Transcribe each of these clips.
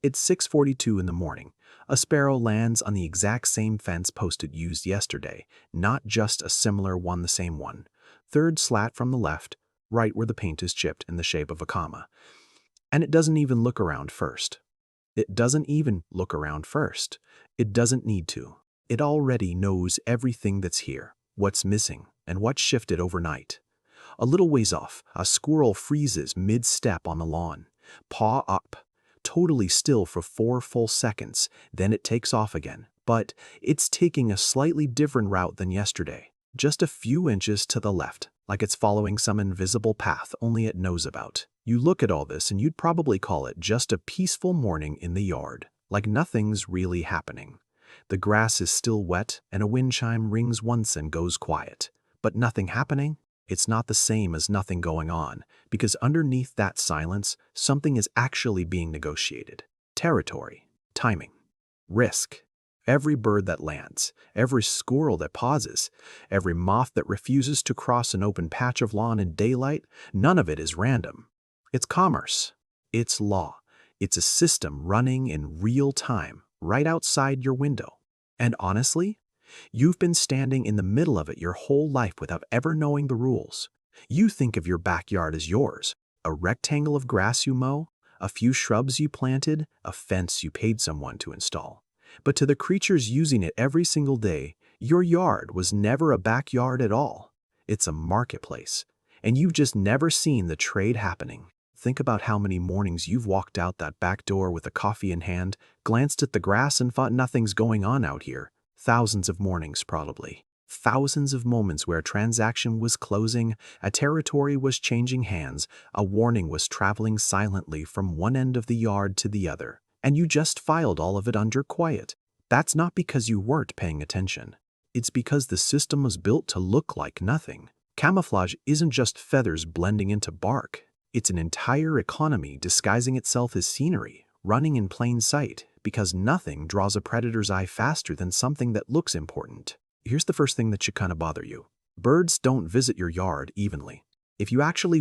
It's 6:42 in the morning. A sparrow lands on the exact same fence post it used yesterday, not just a similar one, the same one. Third slat from the left, right where the paint is chipped in the shape of a comma. And it doesn't even look around first. It doesn't even look around first. It doesn't need to. It already knows everything that's here, what's missing, and what shifted overnight. A little ways off, a squirrel freezes mid-step on the lawn, paw up, totally still for 4 full seconds, then it takes off again. But it's taking a slightly different route than yesterday, just a few inches to the left, like it's following some invisible path only it knows about. You look at all this and you'd probably call it just a peaceful morning in the yard, like nothing's really happening. The grass is still wet and a wind chime rings once and goes quiet. But nothing happening? It's not the same as nothing going on, because underneath that silence, something is actually being negotiated. Territory, timing, risk. Every bird that lands, every squirrel that pauses, every moth that refuses to cross an open patch of lawn in daylight, none of it is random. It's commerce. It's law. It's a system running in real time, right outside your window. And honestly, you've been standing in the middle of it your whole life without ever knowing the rules. You think of your backyard as yours, a rectangle of grass you mow, a few shrubs you planted, a fence you paid someone to install. But to the creatures using it every single day, your yard was never a backyard at all. It's a marketplace, and you've just never seen the trade happening. Think about how many mornings you've walked out that back door with a coffee in hand, glanced at the grass and thought nothing's going on out here. Thousands of mornings, probably. Thousands of moments where a transaction was closing, a territory was changing hands, a warning was traveling silently from one end of the yard to the other, and you just filed all of it under quiet. That's not because you weren't paying attention. It's because the system was built to look like nothing. Camouflage isn't just feathers blending into bark. It's an entire economy disguising itself as scenery, running in plain sight, because nothing draws a predator's eye faster than something that looks important. Here's the first thing that should kind of bother you. Birds don't visit your yard evenly. If you actually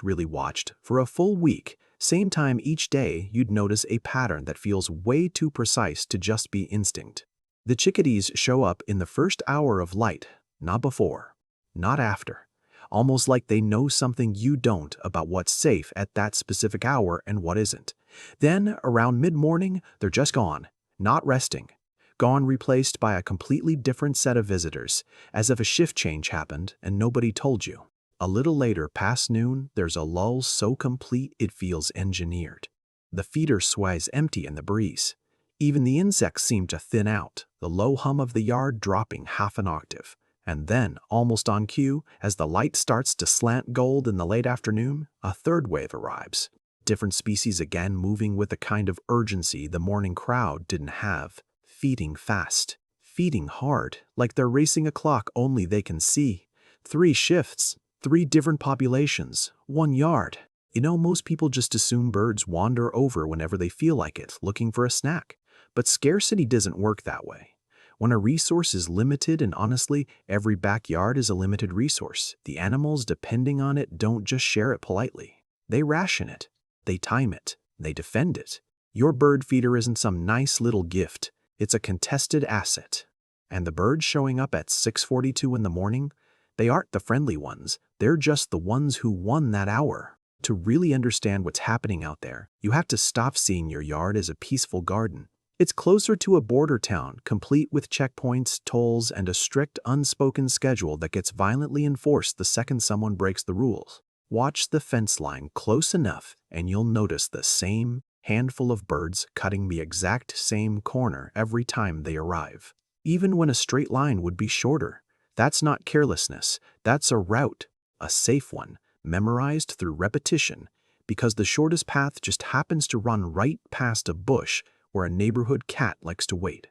really watched, for a full week, same time each day, you'd notice a pattern that feels way too precise to just be instinct. The chickadees show up in the first hour of light, not before, not after. Almost like they know something you don't about what's safe at that specific hour and what isn't. Then, around mid-morning, they're just gone, not resting. Gone, replaced by a completely different set of visitors, as if a shift change happened and nobody told you. A little later, past noon, there's a lull so complete it feels engineered. The feeder sways empty in the breeze. Even the insects seem to thin out, the low hum of the yard dropping half an octave. And then, almost on cue, as the light starts to slant gold in the late afternoon, a third wave arrives. Different species again moving with a kind of urgency the morning crowd didn't have. Feeding fast, feeding hard, like they're racing a clock only they can see. 3 shifts, 3 different populations, 1 yard. You know, most people just assume birds wander over whenever they feel like it, looking for a snack. But scarcity doesn't work that way. When a resource is limited, and honestly, every backyard is a limited resource, the animals depending on it don't just share it politely. They ration it, they time it, they defend it. Your bird feeder isn't some nice little gift, it's a contested asset. And the birds showing up at 6:42 in the morning, they aren't the friendly ones, they're just the ones who won that hour. To really understand what's happening out there, you have to stop seeing your yard as a peaceful garden. It's closer to a border town, complete with checkpoints, tolls, and a strict unspoken schedule that gets violently enforced the second someone breaks the rules. Watch the fence line close enough, and you'll notice the same handful of birds cutting the exact same corner every time they arrive. Even when a straight line would be shorter. That's not carelessness, that's a route, a safe one, memorized through repetition, because the shortest path just happens to run right past a bush where a neighborhood cat likes to wait.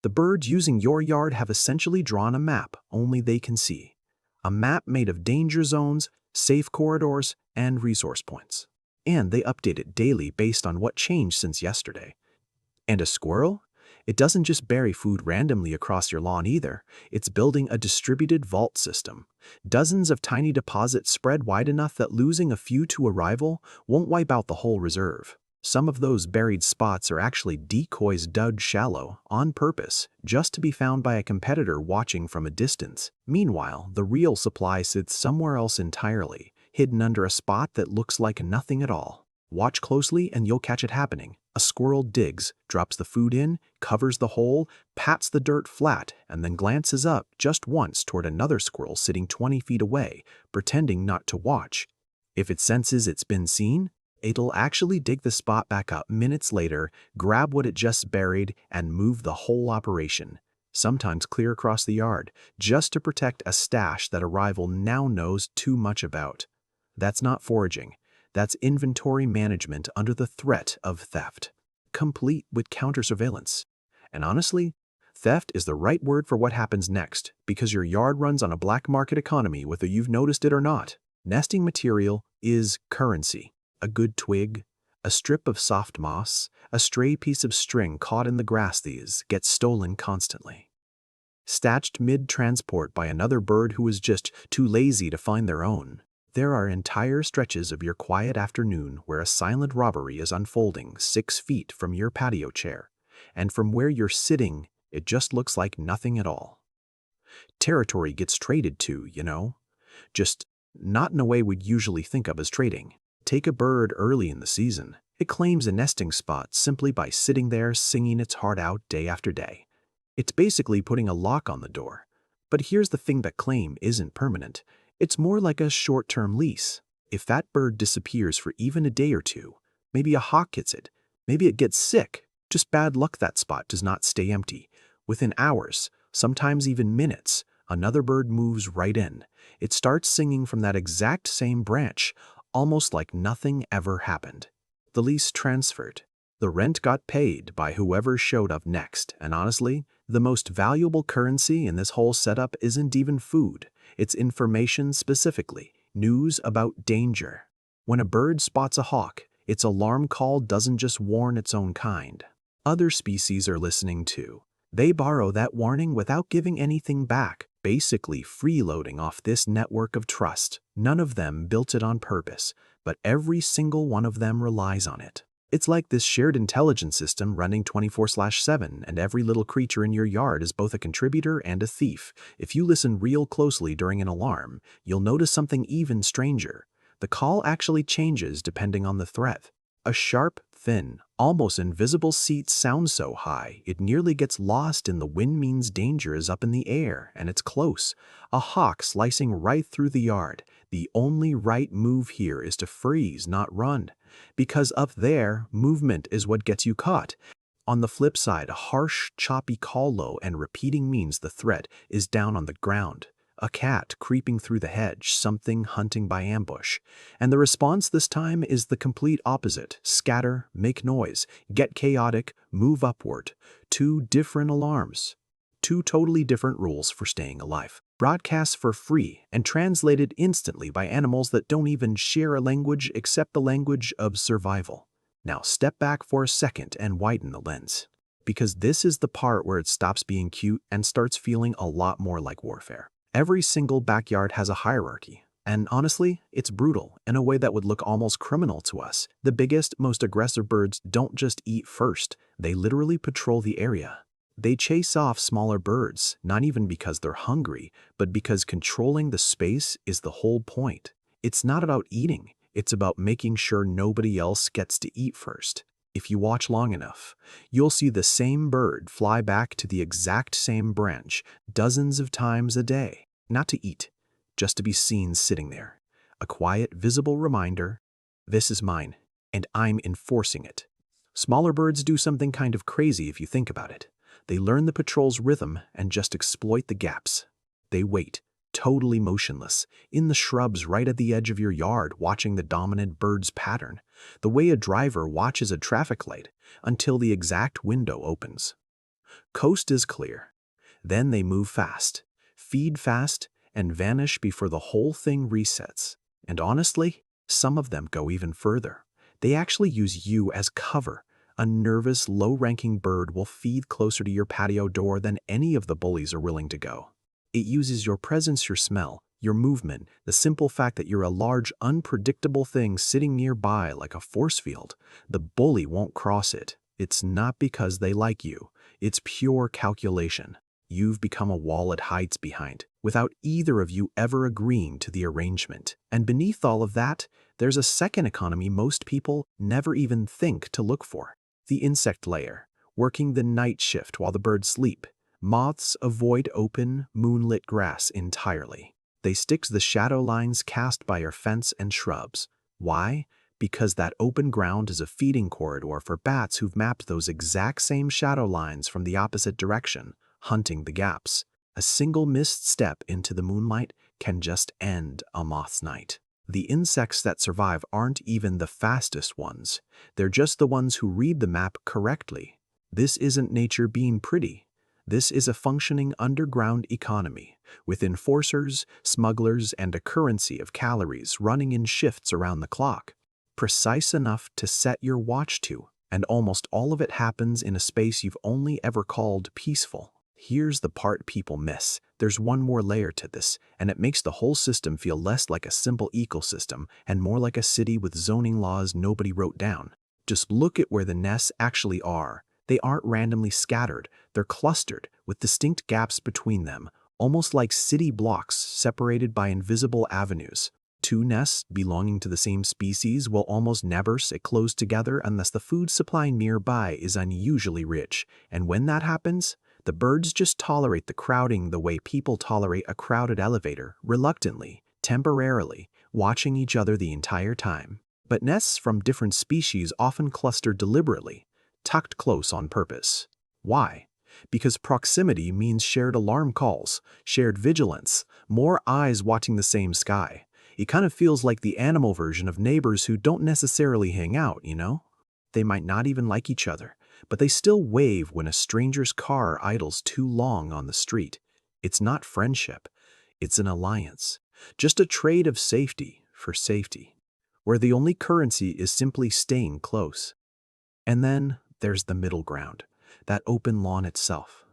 The birds using your yard have essentially drawn a map only they can see. A map made of danger zones, safe corridors, and resource points. And they update it daily based on what changed since yesterday. And a squirrel? It doesn't just bury food randomly across your lawn either. It's building a distributed vault system. Dozens of tiny deposits spread wide enough that losing a few to arrival won't wipe out the whole reserve. Some of those buried spots are actually decoys dug shallow on purpose, just to be found by a competitor watching from a distance. Meanwhile, the real supply sits somewhere else entirely, hidden under a spot that looks like nothing at all. Watch closely and you'll catch it happening. A squirrel digs, drops the food in, covers the hole, pats the dirt flat, and then glances up just once toward another squirrel sitting 20 feet away, pretending not to watch. If it senses it's been seen, it'll actually dig the spot back up minutes later, grab what it just buried, and move the whole operation, sometimes clear across the yard, just to protect a stash that a rival now knows too much about. That's not foraging. That's inventory management under the threat of theft, complete with counter-surveillance. And honestly, theft is the right word for what happens next, because your yard runs on a black market economy whether you've noticed it or not. Nesting material is currency. A good twig, a strip of soft moss, a stray piece of string caught in the grass, these get stolen constantly. Snatched mid-transport by another bird who is just too lazy to find their own. There are entire stretches of your quiet afternoon where a silent robbery is unfolding 6 feet from your patio chair, and from where you're sitting, it just looks like nothing at all. Territory gets traded too, just not in a way we'd usually think of as trading. Take a bird early in the season. It claims a nesting spot simply by sitting there singing its heart out day after day. It's basically putting a lock on the door. But here's the thing, that claim isn't permanent. It's more like a short-term lease. If that bird disappears for even a day or two, maybe a hawk gets it, maybe it gets sick, just bad luck, that spot does not stay empty. Within hours, sometimes even minutes, another bird moves right in. It starts singing from that exact same branch, almost like nothing ever happened. The lease transferred. The rent got paid by whoever showed up next, and honestly, the most valuable currency in this whole setup isn't even food. It's information, specifically news about danger. When a bird spots a hawk, its alarm call doesn't just warn its own kind. Other species are listening too. They borrow that warning without giving anything back, basically freeloading off this network of trust. None of them built it on purpose, but every single one of them relies on it. It's like this shared intelligence system running 24/7, and every little creature in your yard is both a contributor and a thief. If you listen real closely during an alarm, you'll notice something even stranger. The call actually changes depending on the threat. A sharp, thin, almost invisible seat sounds so high it nearly gets lost in the wind, means danger is up in the air and it's close. A hawk slicing right through the yard. The only right move here is to freeze, not run. Because up there, movement is what gets you caught. On the flip side, a harsh, choppy call low and repeating means the threat is down on the ground. A cat creeping through the hedge, something hunting by ambush. And the response this time is the complete opposite. Scatter, make noise, get chaotic, move upward. 2 different alarms. 2 totally different rules for staying alive. Broadcasts for free and translated instantly by animals that don't even share a language except the language of survival. Now step back for a second and widen the lens, because this is the part where it stops being cute and starts feeling a lot more like warfare. Every single backyard has a hierarchy, and honestly, it's brutal in a way that would look almost criminal to us. The biggest, most aggressive birds don't just eat first, they literally patrol the area. They chase off smaller birds, not even because they're hungry, but because controlling the space is the whole point. It's not about eating, it's about making sure nobody else gets to eat first. If you watch long enough, you'll see the same bird fly back to the exact same branch dozens of times a day. Not to eat, just to be seen sitting there. A quiet, visible reminder, this is mine, and I'm enforcing it. Smaller birds do something kind of crazy if you think about it. They learn the patrol's rhythm and just exploit the gaps. They wait, totally motionless, in the shrubs right at the edge of your yard, watching the dominant bird's pattern, the way a driver watches a traffic light, until the exact window opens. Coast is clear. Then they move fast, feed fast, and vanish before the whole thing resets. And honestly, some of them go even further. They actually use you as cover. A nervous, low-ranking bird will feed closer to your patio door than any of the bullies are willing to go. It uses your presence, your smell, Your movement, the simple fact that you're a large, unpredictable thing sitting nearby like a force field, the bully won't cross it. It's not because they like you. It's pure calculation. You've become a wall it hides behind, without either of you ever agreeing to the arrangement. And beneath all of that, there's a second economy most people never even think to look for. The insect layer, working the night shift while the birds sleep. Moths avoid open, moonlit grass entirely. They stick to the shadow lines cast by your fence and shrubs. Why? Because that open ground is a feeding corridor for bats who've mapped those exact same shadow lines from the opposite direction, hunting the gaps. A single missed step into the moonlight can just end a moth's night. The insects that survive aren't even the fastest ones. They're just the ones who read the map correctly. This isn't nature being pretty. This is a functioning underground economy, with enforcers, smugglers, and a currency of calories running in shifts around the clock, precise enough to set your watch to, and almost all of it happens in a space you've only ever called peaceful. Here's the part people miss. There's one more layer to this, and it makes the whole system feel less like a simple ecosystem and more like a city with zoning laws nobody wrote down. Just look at where the nests actually are. They aren't randomly scattered, they're clustered, with distinct gaps between them, almost like city blocks separated by invisible avenues. Two nests belonging to the same species will almost never sit close together unless the food supply nearby is unusually rich, and when that happens, the birds just tolerate the crowding the way people tolerate a crowded elevator, reluctantly, temporarily, watching each other the entire time. But nests from different species often cluster deliberately, tucked close on purpose. Why? Because proximity means shared alarm calls, shared vigilance, more eyes watching the same sky. It kind of feels like the animal version of neighbors who don't necessarily hang out, you know? They might not even like each other, but they still wave when a stranger's car idles too long on the street. It's not friendship, it's an alliance. Just a trade of safety for safety, where the only currency is simply staying close. And then there's the middle ground, that open lawn itself.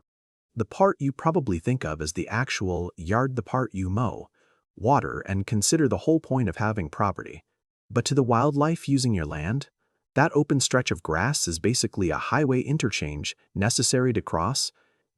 The part you probably think of as the actual yard, the part you mow, water, and consider the whole point of having property. But to the wildlife using your land, that open stretch of grass is basically a highway interchange necessary to cross,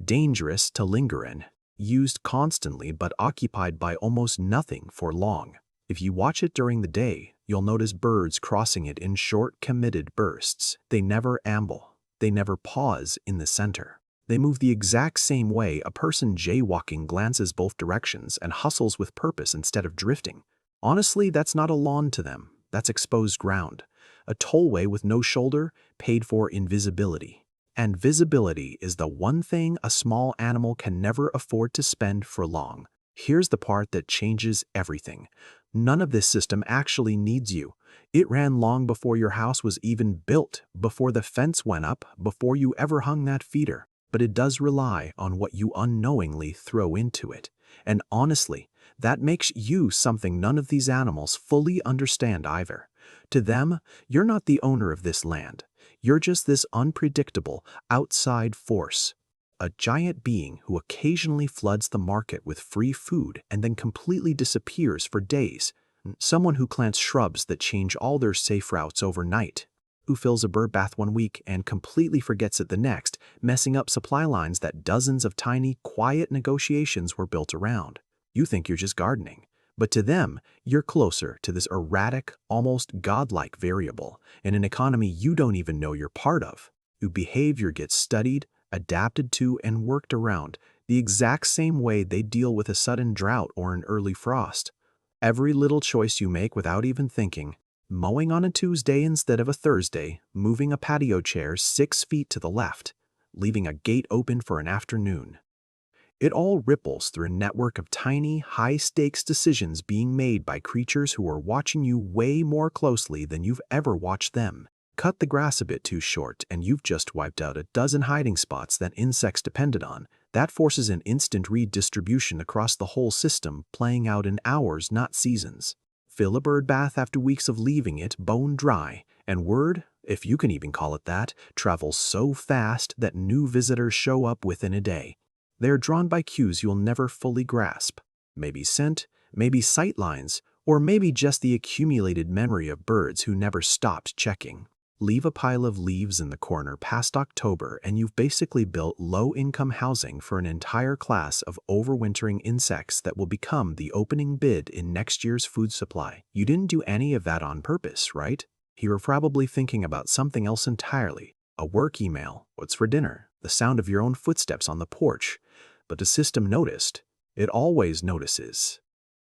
dangerous to linger in, used constantly but occupied by almost nothing for long. If you watch it during the day, you'll notice birds crossing it in short, committed bursts. They never amble. They never pause in the center. They move the exact same way a person jaywalking glances both directions and hustles with purpose instead of drifting. Honestly, that's not a lawn to them. That's exposed ground. A tollway with no shoulder, paid for invisibility. And visibility is the one thing a small animal can never afford to spend for long. Here's the part that changes everything. None of this system actually needs you. It ran long before your house was even built, before the fence went up, before you ever hung that feeder. But it does rely on what you unknowingly throw into it. And honestly, that makes you something none of these animals fully understand either. To them, you're not the owner of this land. You're just this unpredictable, outside force. A giant being who occasionally floods the market with free food and then completely disappears for days. Someone who plants shrubs that change all their safe routes overnight. Who fills a bird bath one week and completely forgets it the next, messing up supply lines that dozens of tiny, quiet negotiations were built around. You think you're just gardening. But to them, you're closer to this erratic, almost godlike variable in an economy you don't even know you're part of, whose behavior gets studied, adapted to, and worked around the exact same way they deal with a sudden drought or an early frost. Every little choice you make without even thinking, mowing on a Tuesday instead of a Thursday, moving a patio chair 6 feet to the left, leaving a gate open for an afternoon. It all ripples through a network of tiny, high-stakes decisions being made by creatures who are watching you way more closely than you've ever watched them. Cut the grass a bit too short and you've just wiped out a dozen hiding spots that insects depended on. That forces an instant redistribution across the whole system, playing out in hours, not seasons. Fill a bird bath after weeks of leaving it bone dry, and word, if you can even call it that, travels so fast that new visitors show up within a day. They're drawn by cues you'll never fully grasp. Maybe scent, maybe sight lines, or maybe just the accumulated memory of birds who never stopped checking. Leave a pile of leaves in the corner past October and you've basically built low-income housing for an entire class of overwintering insects that will become the opening bid in next year's food supply. You didn't do any of that on purpose, right? You were probably thinking about something else entirely. A work email, what's for dinner, the sound of your own footsteps on the porch. But the system noticed. It always notices.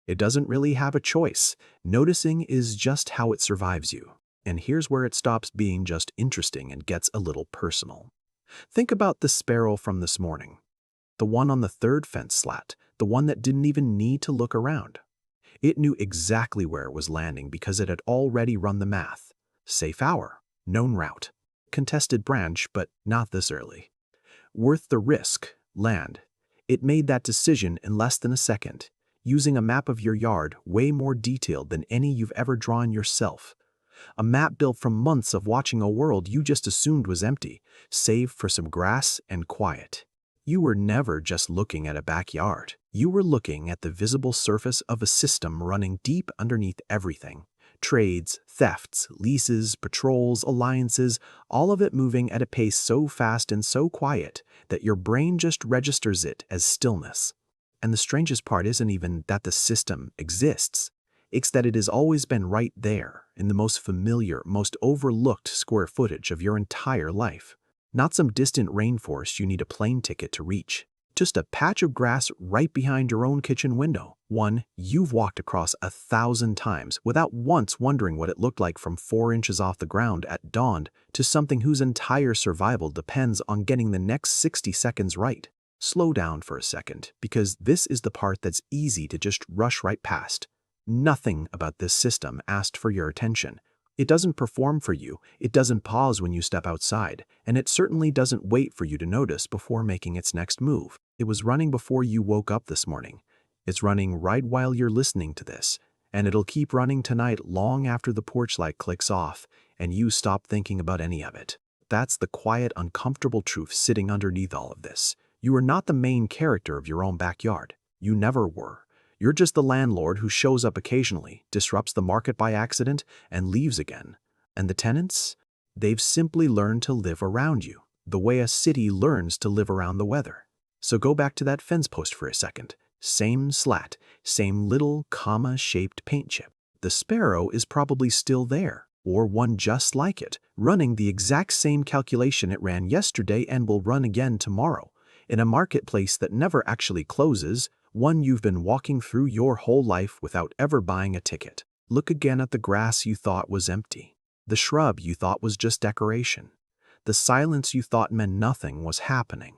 It doesn't really have a choice. Noticing is just how it survives you. And here's where it stops being just interesting and gets a little personal. Think about the sparrow from this morning. The one on the third fence slat, the one that didn't even need to look around. It knew exactly where it was landing because it had already run the math. Safe hour, known route, contested branch, but not this early. Worth the risk, land. It made that decision in less than a second, using a map of your yard way more detailed than any you've ever drawn yourself. A map built from months of watching a world you just assumed was empty, save for some grass and quiet. You were never just looking at a backyard. You were looking at the visible surface of a system running deep underneath everything. Trades, thefts, leases, patrols, alliances, all of it moving at a pace so fast and so quiet that your brain just registers it as stillness. And the strangest part isn't even that the system exists. It's that it has always been right there, in the most familiar, most overlooked square footage of your entire life. Not some distant rainforest you need a plane ticket to reach. Just a patch of grass right behind your own kitchen window. One you've walked across 1,000 times without once wondering what it looked like from 4 inches off the ground at dawn to something whose entire survival depends on getting the next 60 seconds right. Slow down for a second, because this is the part that's easy to just rush right past. Nothing about this system asked for your attention. It doesn't perform for you, it doesn't pause when you step outside, and it certainly doesn't wait for you to notice before making its next move. It was running before you woke up this morning. It's running right while you're listening to this, and it'll keep running tonight long after the porch light clicks off and you stop thinking about any of it. That's the quiet, uncomfortable truth sitting underneath all of this. You are not the main character of your own backyard. You never were. You're just the landlord who shows up occasionally, disrupts the market by accident, and leaves again. And the tenants? They've simply learned to live around you, the way a city learns to live around the weather. So go back to that fence post for a second. Same slat, same little comma-shaped paint chip. The sparrow is probably still there, or one just like it, running the exact same calculation it ran yesterday and will run again tomorrow, in a marketplace that never actually closes, one you've been walking through your whole life without ever buying a ticket. Look again at the grass you thought was empty, the shrub you thought was just decoration. The silence you thought meant nothing was happening.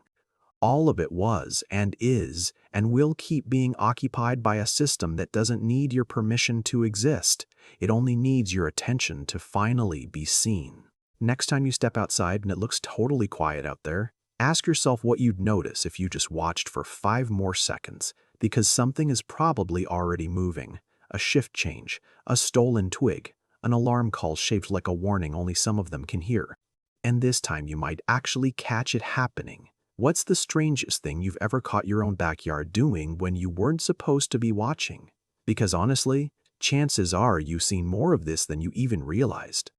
All of it was and is and will keep being occupied by a system that doesn't need your permission to exist. It only needs your attention to finally be seen. Next time you step outside and it looks totally quiet out there, ask yourself what you'd notice if you just watched for 5 more seconds, because something is probably already moving. A shift change, a stolen twig, an alarm call shaped like a warning only some of them can hear. And this time you might actually catch it happening. What's the strangest thing you've ever caught your own backyard doing when you weren't supposed to be watching? Because honestly, chances are you've seen more of this than you even realized.